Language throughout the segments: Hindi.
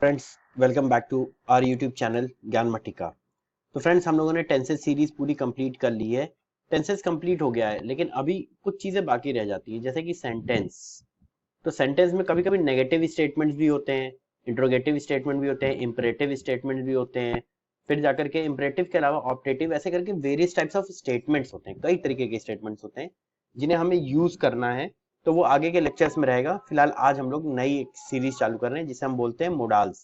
Friends, welcome back to our YouTube channel Gyan Matika. तो फ्रेंड्स, हम लोगों ने टेंसेस सीरीज पूरी कंप्लीट कर ली है। टेंसेस कंप्लीट हो गया है, लेकिन अभी कुछ चीजें बाकी रह जाती हैं, जैसे कि सेंटेंस। तो सेंटेंस में कभी कभी नेगेटिव स्टेटमेंट्स भी होते हैं, इंट्रोगेटिव स्टेटमेंट भी होते हैं, इंपरेटिव स्टेटमेंट भी होते हैं। फिर जाकर के इंपरेटिव के अलावा ऑप्टेटिव, ऐसे करके वेरियस टाइप्स ऑफ स्टेटमेंट्स होते हैं, कई तरीके के स्टेटमेंट्स होते हैं जिन्हें हमें यूज करना है। तो वो आगे के लेक्चर्स में रहेगा। फिलहाल आज हम लोग नई एक सीरीज चालू कर रहे हैं जिसे हम बोलते हैं मोडाल्स।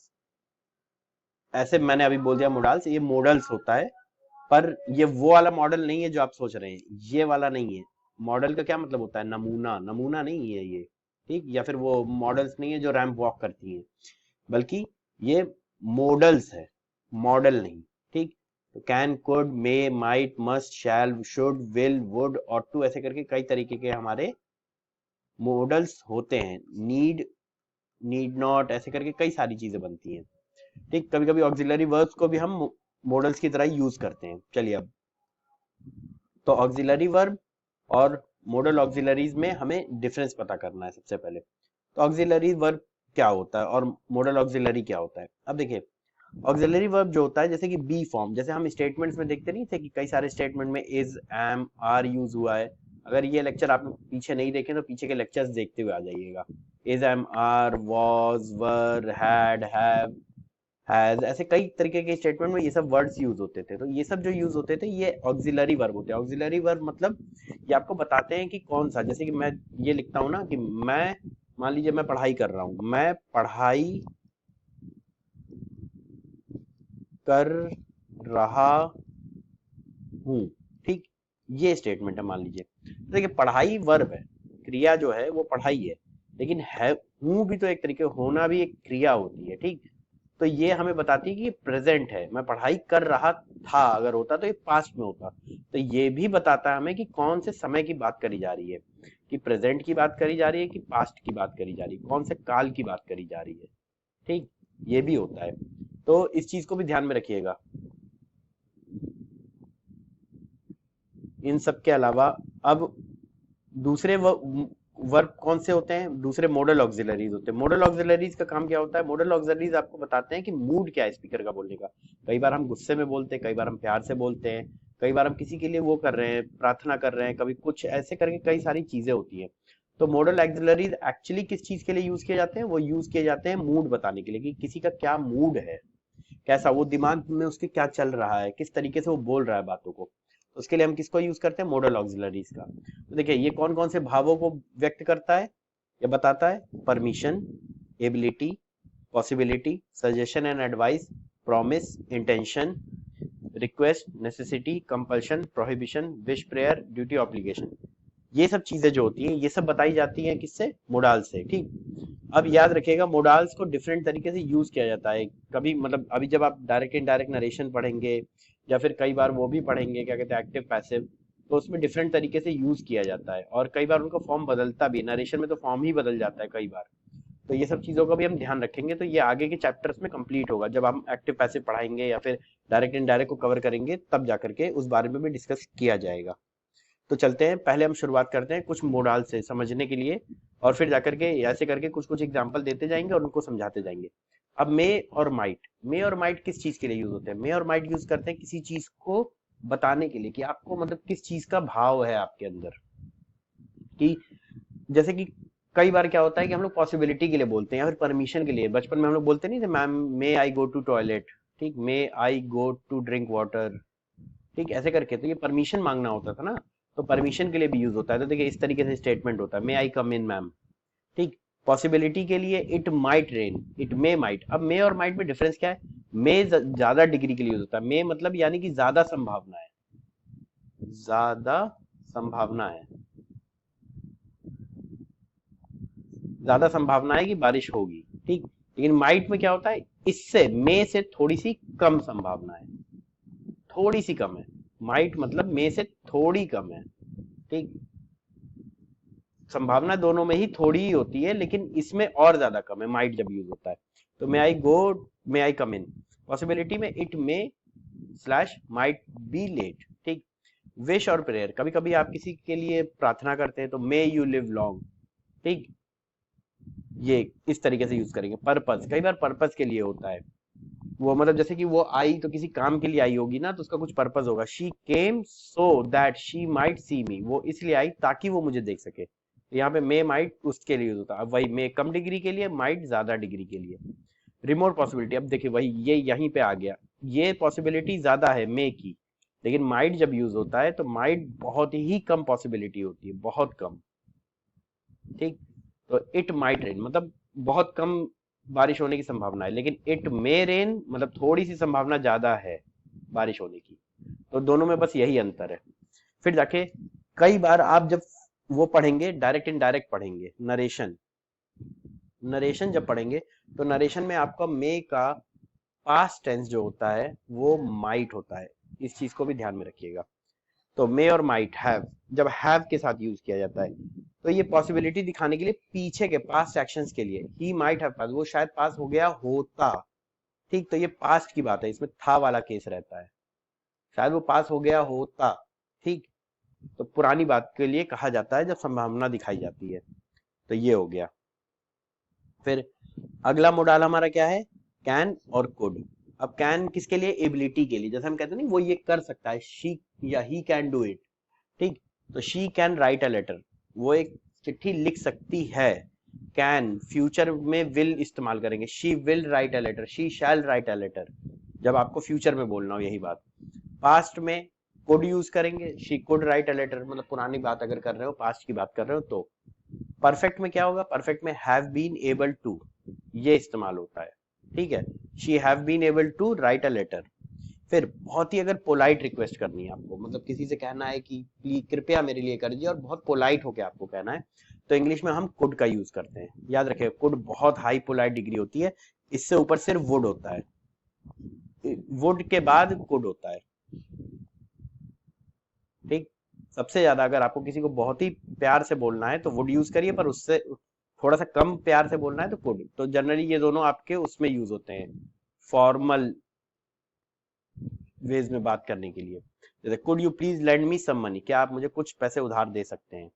ऐसे मैंने अभी बोल दिया मोडल्स, ये मॉडल्स होता है। पर ये वो वाला मॉडल नहीं है जो आप सोच रहे हैं, ये वाला नहीं है। मॉडल का क्या मतलब होता है? नमूना। नमूना नहीं है ये, ठीक? या फिर वो मॉडल्स नहीं है जो रैंप वॉक करती हैं, बल्कि ये मॉडल्स है, मॉडल नहीं। ठीक? तो can, could, may, might, must, shall, should, will, would, ought to, ऐसे करके कई तरीके के हमारे मॉडल्स होते हैं। नीड, नीड नॉट, ऐसे करके कई सारी चीजें बनती हैं। ठीक? कभी कभी ऑक्सिलरी वर्ब्स को भी हम मॉडल्स की तरह यूज करते हैं। चलिए, अब तो ऑक्सिलरी वर्ब और मॉडल ऑक्सिलरीज में हमें डिफरेंस पता करना है सबसे पहले। तो ऑक्सिलरी वर्ब क्या होता है और मॉडल ऑक्सिलरी क्या होता है? अब देखिए, ऑक्सिलरी वर्ब जो होता है, जैसे कि बी फॉर्म, जैसे हम स्टेटमेंट्स में देखते नहीं थे कि कई सारे स्टेटमेंट में इज, एम, आर यूज हुआ है। अगर ये लेक्चर आप पीछे नहीं देखें तो पीछे के लेक्चर्स देखते हुए आ जाइएगा। Is, am, are, was, were, had, have, has, ऐसे कई तरीके के स्टेटमेंट में ये सब वर्ड्स यूज होते थे। तो ये सब जो यूज होते थे ये ऑक्सिलरी वर्ब होते हैं। ऑक्सिलरी वर्ब मतलब ये आपको बताते हैं कि कौन सा, जैसे कि मैं ये लिखता हूं ना कि मैं, मान लीजिए मैं पढ़ाई कर रहा हूं, मैं पढ़ाई कर रहा हूं। ठीक? ये स्टेटमेंट है, मान लीजिए। तो देखिए, पढ़ाई वर्ब है, क्रिया जो है वो पढ़ाई है, लेकिन है हूं भी तो एक तरीके, होना भी एक क्रिया होती है। ठीक? तो ये हमें बताती है कि ये प्रेजेंट है, मैं पढ़ाई कर रहा था, अगर होता तो ये पास्ट में होता। तो ये भी बताता है हमें कि कौन से समय की बात करी जा रही है, कि प्रेजेंट की बात करी जा रही है कि पास्ट की बात करी जा रही है, कौन से काल की बात करी जा रही है। ठीक? ये भी होता है, तो इस चीज को भी ध्यान में रखिएगा। इन सब के अलावा अब दूसरे वर्ब कौन से होते हैं? दूसरे मॉडल ऑक्सिलरीज होते हैं। मॉडल ऑक्सिलरीज का काम क्या होता है? मॉडल ऑक्सिलरीज आपको बताते हैं कि मूड क्या है स्पीकर का बोलने का। कई बार हम गुस्से में बोलते हैं, कई बार हम प्यार से बोलते हैं, कई बार हम किसी के लिए वो कर रहे हैं, प्रार्थना कर रहे हैं, कभी कुछ ऐसे करके कई सारी चीजें होती हैं। तो मॉडल ऑक्सिलरीज एक्चुअली किस चीज के लिए यूज किए जाते हैं? वो यूज किए जाते हैं मूड बताने के लिए, कि किसी का क्या मूड है, कैसा वो, दिमाग में उसके क्या चल रहा है, किस तरीके से वो बोल रहा है बातों को। तो उसके लिए हम किसको यूज करते हैं? मॉडल ऑक्सिलरीज का। तो देखिए, ये कौन कौन से भावों को व्यक्त करता है, ये बताता है। Permission, ability, possibility, suggestion and advice, promise, intention, request, necessity, compulsion, prohibition, wish, prayer, duty, obligation. ये सब चीजें जो होती हैं, ये सब बताई जाती हैं किससे? मोडाल से। ठीक? अब याद रखिएगा, मोडाल्स को डिफरेंट तरीके से यूज किया जाता है। कभी मतलब अभी जब आप डायरेक्ट इनडायरेक्ट नरेशन पढ़ेंगे, या फिर कई बार वो भी पढ़ेंगे, क्या कहते हैं, एक्टिव पैसिव, तो उसमें डिफरेंट तरीके से यूज किया जाता है, और कई बार उनका फॉर्म बदलता भी, नरेशन में तो फॉर्म ही बदल जाता है कई बार। तो ये सब चीजों का भी हम ध्यान रखेंगे। तो ये आगे के चैप्टर्स में कंप्लीट होगा, जब हम एक्टिव पैसिव पढ़ाएंगे या फिर डायरेक्ट इनडायरेक्ट को कवर करेंगे, तब जाकर के उस बारे में भी डिस्कस किया जाएगा। तो चलते हैं, पहले हम शुरुआत करते हैं कुछ मोडाल से समझने के लिए, और फिर जाकर के ऐसे करके कुछ कुछ एग्जांपल देते जाएंगे और उनको समझाते जाएंगे। अब मे और माइट, मे और माइट किस चीज के लिए यूज होते हैं? मे और माइट यूज करते हैं किसी चीज को बताने के लिए, कि आपको मतलब किस चीज का भाव है आपके अंदर। कि जैसे कि कई बार क्या होता है कि हम लोग पॉसिबिलिटी के लिए बोलते हैं, या फिर परमिशन के लिए। बचपन में हम लोग बोलते नहीं थे, ma'am may I go to toilet, ठीक, may I go to drink water, ठीक, ऐसे करके। तो ये परमिशन मांगना होता था ना, तो परमिशन के लिए भी यूज होता है। तो देखिए, इस तरीके से स्टेटमेंट होता है, मे आई कम इन मैम। ठीक? पॉसिबिलिटी के लिए it might rain, it may might. अब मे और माइट में डिफरेंस क्या है? मे ज्यादा डिग्री के लिए यूज होता है, मे मतलब यानी कि ज्यादा संभावना है, ज्यादा संभावना है, ज्यादा संभावना है कि बारिश होगी। ठीक? लेकिन माइट में क्या होता है? इससे, मे से थोड़ी सी कम संभावना है, थोड़ी सी कम है। माइट मतलब मे से थोड़ी कम है। ठीक? संभावना दोनों में ही थोड़ी ही होती है, लेकिन इसमें और ज्यादा कम है माइट जब यूज होता है। तो may I go, may I come in. Possibility में it may slash might be late. ठीक? विश और प्रेयर, कभी कभी आप किसी के लिए प्रार्थना करते हैं, तो मे यू लिव लॉन्ग। ठीक? ये इस तरीके से यूज करेंगे। पर्पस कई बार पर्पस के लिए होता है, वो मतलब जैसे कि वो आई तो किसी काम के लिए आई होगी ना, तो उसका कुछ पर्पस होगा। She came so that she might see me, वो इसलिए आई ताकि वो मुझे देख सके। यहाँ पे मे माइट उसके लिए होता है। अब वही मे कम डिग्री के लिए, माइट ज्यादा डिग्री के लिए। रिमोट पॉसिबिलिटी, अब देखिए वही ये यहीं पे आ गया, ये पॉसिबिलिटी ज्यादा है मे की, लेकिन माइट जब यूज होता है तो माइट बहुत ही कम पॉसिबिलिटी होती है, बहुत कम। ठीक, तो इट माइट रेन मतलब बहुत कम बारिश होने की संभावना है, लेकिन इट मे रेन मतलब थोड़ी सी संभावना ज्यादा है बारिश होने की। तो दोनों में बस यही अंतर है। फिर जाके कई बार आप जब वो पढ़ेंगे, डायरेक्ट इनडायरेक्ट पढ़ेंगे, नरेशन, नरेशन जब पढ़ेंगे तो नरेशन में आपका मे का पास्ट टेंस जो होता है वो माइट होता है, इस चीज को भी ध्यान में रखिएगा। तो मे और माइट हैव जब हैव के साथ यूज किया जाता है तो ये पॉसिबिलिटी दिखाने के लिए, पीछे के पास्ट एक्शंस के लिए। ही माइट हैव पास, वो शायद पास हो गया होता। ठीक, तो ये पास्ट की बात है, इसमें था वाला केस रहता है, शायद वो पास हो गया होता। ठीक, तो पुरानी बात के लिए कहा जाता है जब संभावना दिखाई जाती है। तो ये हो गया। फिर अगला मॉडल हमारा क्या है, कैन और कुड। अब कैन किसके लिए, एबिलिटी के लिए, जैसे हम कहते हैं ना वो ये कर सकता है, शी या ही कैन डू इट। ठीक, तो she can write a letter, वो एक चिट्ठी लिख सकती है। कैन फ्यूचर में विल इस्तेमाल करेंगे, she will write a letter, she shall write a letter, जब आपको फ्यूचर में बोलना हो यही बात। पास्ट में कुड यूज करेंगे, she could write a letter, मतलब पुरानी बात अगर कर रहे हो, पास्ट की बात कर रहे हो तो। परफेक्ट में क्या होगा, परफेक्ट में हैव बीन एबल टू, ये इस्तेमाल होता है। ठीक है, she have been able to write a letter. फिर बहुत ही अगर पोलाइट रिक्वेस्ट करनी है आपको, मतलब किसी से कहना है कि प्लीज कृपया मेरे लिए कर दीजिए, और बहुत पोलाइट होके आपको कहना है, तो इंग्लिश में हम कुड का यूज करते हैं। याद रखिए, कुड बहुत हाई पोलाइट डिग्री होती है, इससे ऊपर सिर्फ वुड होता है, वुड के बाद कुड होता है। ठीक, सबसे ज्यादा अगर आपको किसी को बहुत ही प्यार से बोलना है तो वुड यूज करिए, पर उससे थोड़ा सा कम प्यार से बोलना है तो कुड। तो जनरली ये दोनों आपके उसमें यूज होते हैं, फॉर्मल वेज में बात करने के लिए। जैसे could you please lend me some money, क्या आप मुझे कुछ पैसे उधार दे सकते हैं।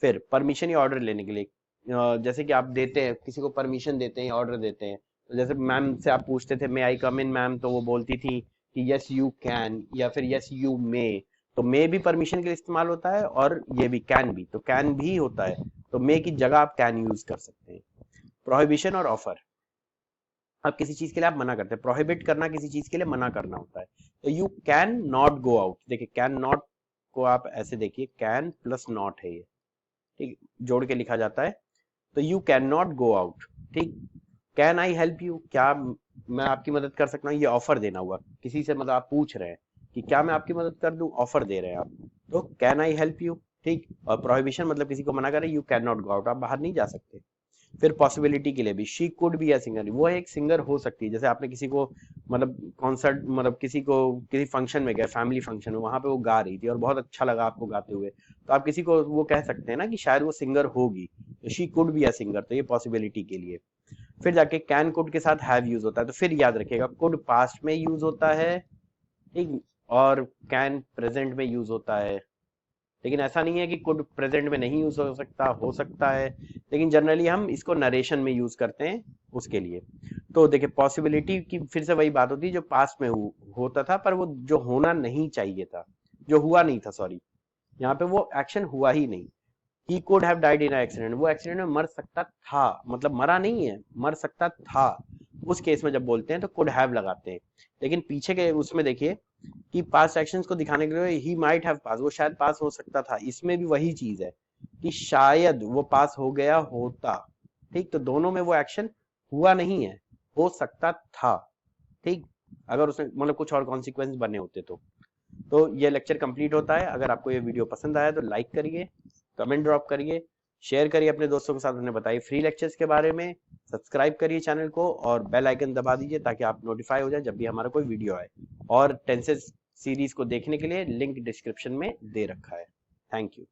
फिर परमिशन या ऑर्डर लेने के लिए, जैसे कि आप देते हैं किसी को परमिशन देते हैं, ऑर्डर देते हैं, तो जैसे मैम से आप पूछते थे मे आई कम इन मैम, तो वो बोलती थी कि यस यू कैन या फिर यस यू मे। तो मे भी परमिशन के लिए इस्तेमाल होता है और ये भी कैन भी, तो कैन भी होता है, तो मे की जगह आप कैन यूज कर सकते हैं। प्रोहिबिशन और ऑफर, अब किसी चीज के लिए आप मना करते हैं, प्रोहिबिट करना किसी चीज के लिए मना करना होता है। तो you can not go out, देखिए कैन नॉट को आप ऐसे देखिए, कैन प्लस नॉट है ये, ठीक, जोड़ के लिखा जाता है। तो you can not go out. ठीक, कैन आई हेल्प यू, क्या मैं आपकी मदद कर सकता हूँ, ये ऑफर देना हुआ किसी से, मतलब आप पूछ रहे हैं कि क्या मैं आपकी मदद कर दूं, ऑफर दे रहे हैं आप, तो कैन आई हेल्प यू। ठीक, और प्रोहिबिशन मतलब किसी को मना करे, you can not go out, आप बाहर नहीं जा सकते। फिर पॉसिबिलिटी के लिए भी, she could be a singer, वो एक सिंगर हो सकती है। जैसे आपने किसी को मतलब कॉन्सर्ट, मतलब किसी को किसी फंक्शन में गए, फैमिली फंक्शन में, वहां पे वो गा रही थी और बहुत अच्छा लगा आपको गाते हुए, तो आप किसी को वो कह सकते हैं ना कि शायद वो सिंगर होगी, तो she could be a singer, तो ये पॉसिबिलिटी के लिए। फिर जाके कैन कुड के साथ हैव यूज होता है, तो फिर याद रखिएगा कुड पास्ट में यूज होता है, ठीक, और कैन प्रेजेंट में यूज होता है। लेकिन ऐसा नहीं है कि कुड प्रेजेंट में नहीं यूज हो सकता है, लेकिन जनरली हम इसको नरेशन में यूज करते हैं उसके लिए। तो देखिए पॉसिबिलिटी की फिर से वही बात होती है जो पास्ट में होता था, पर वो जो होना नहीं चाहिए था, जो हुआ नहीं था, सॉरी, यहाँ पे वो एक्शन हुआ ही नहीं। He could have died in accident, वो एक्सीडेंट में मर सकता था, मतलब मरा नहीं है, मर सकता था। उस केस में जब बोलते हैं तो कुड हैव लगाते हैं। लेकिन पीछे के उसमें देखिए कि पास्ट एक्शंस को दिखाने के लिए ही माइट हैव पास, वो शायद पास हो सकता था, इसमें भी वही चीज है कि शायद वो पास हो गया होता। ठीक, तो दोनों में वो एक्शन हुआ नहीं है, हो सकता था। ठीक, अगर उसमें मतलब कुछ और कॉन्सिक्वेंस बने होते तो ये लेक्चर कंप्लीट होता है। अगर आपको ये वीडियो पसंद आया तो लाइक करिए, कमेंट ड्रॉप करिए, शेयर करिए अपने दोस्तों के साथ, उन्हें बताइए फ्री लेक्चर्स के बारे में, सब्सक्राइब करिए चैनल को और बेल आइकन दबा दीजिए ताकि आप नोटिफाई हो जाए जब भी हमारा कोई वीडियो आए। और टेंसेस सीरीज को देखने के लिए लिंक डिस्क्रिप्शन में दे रखा है। Thank you.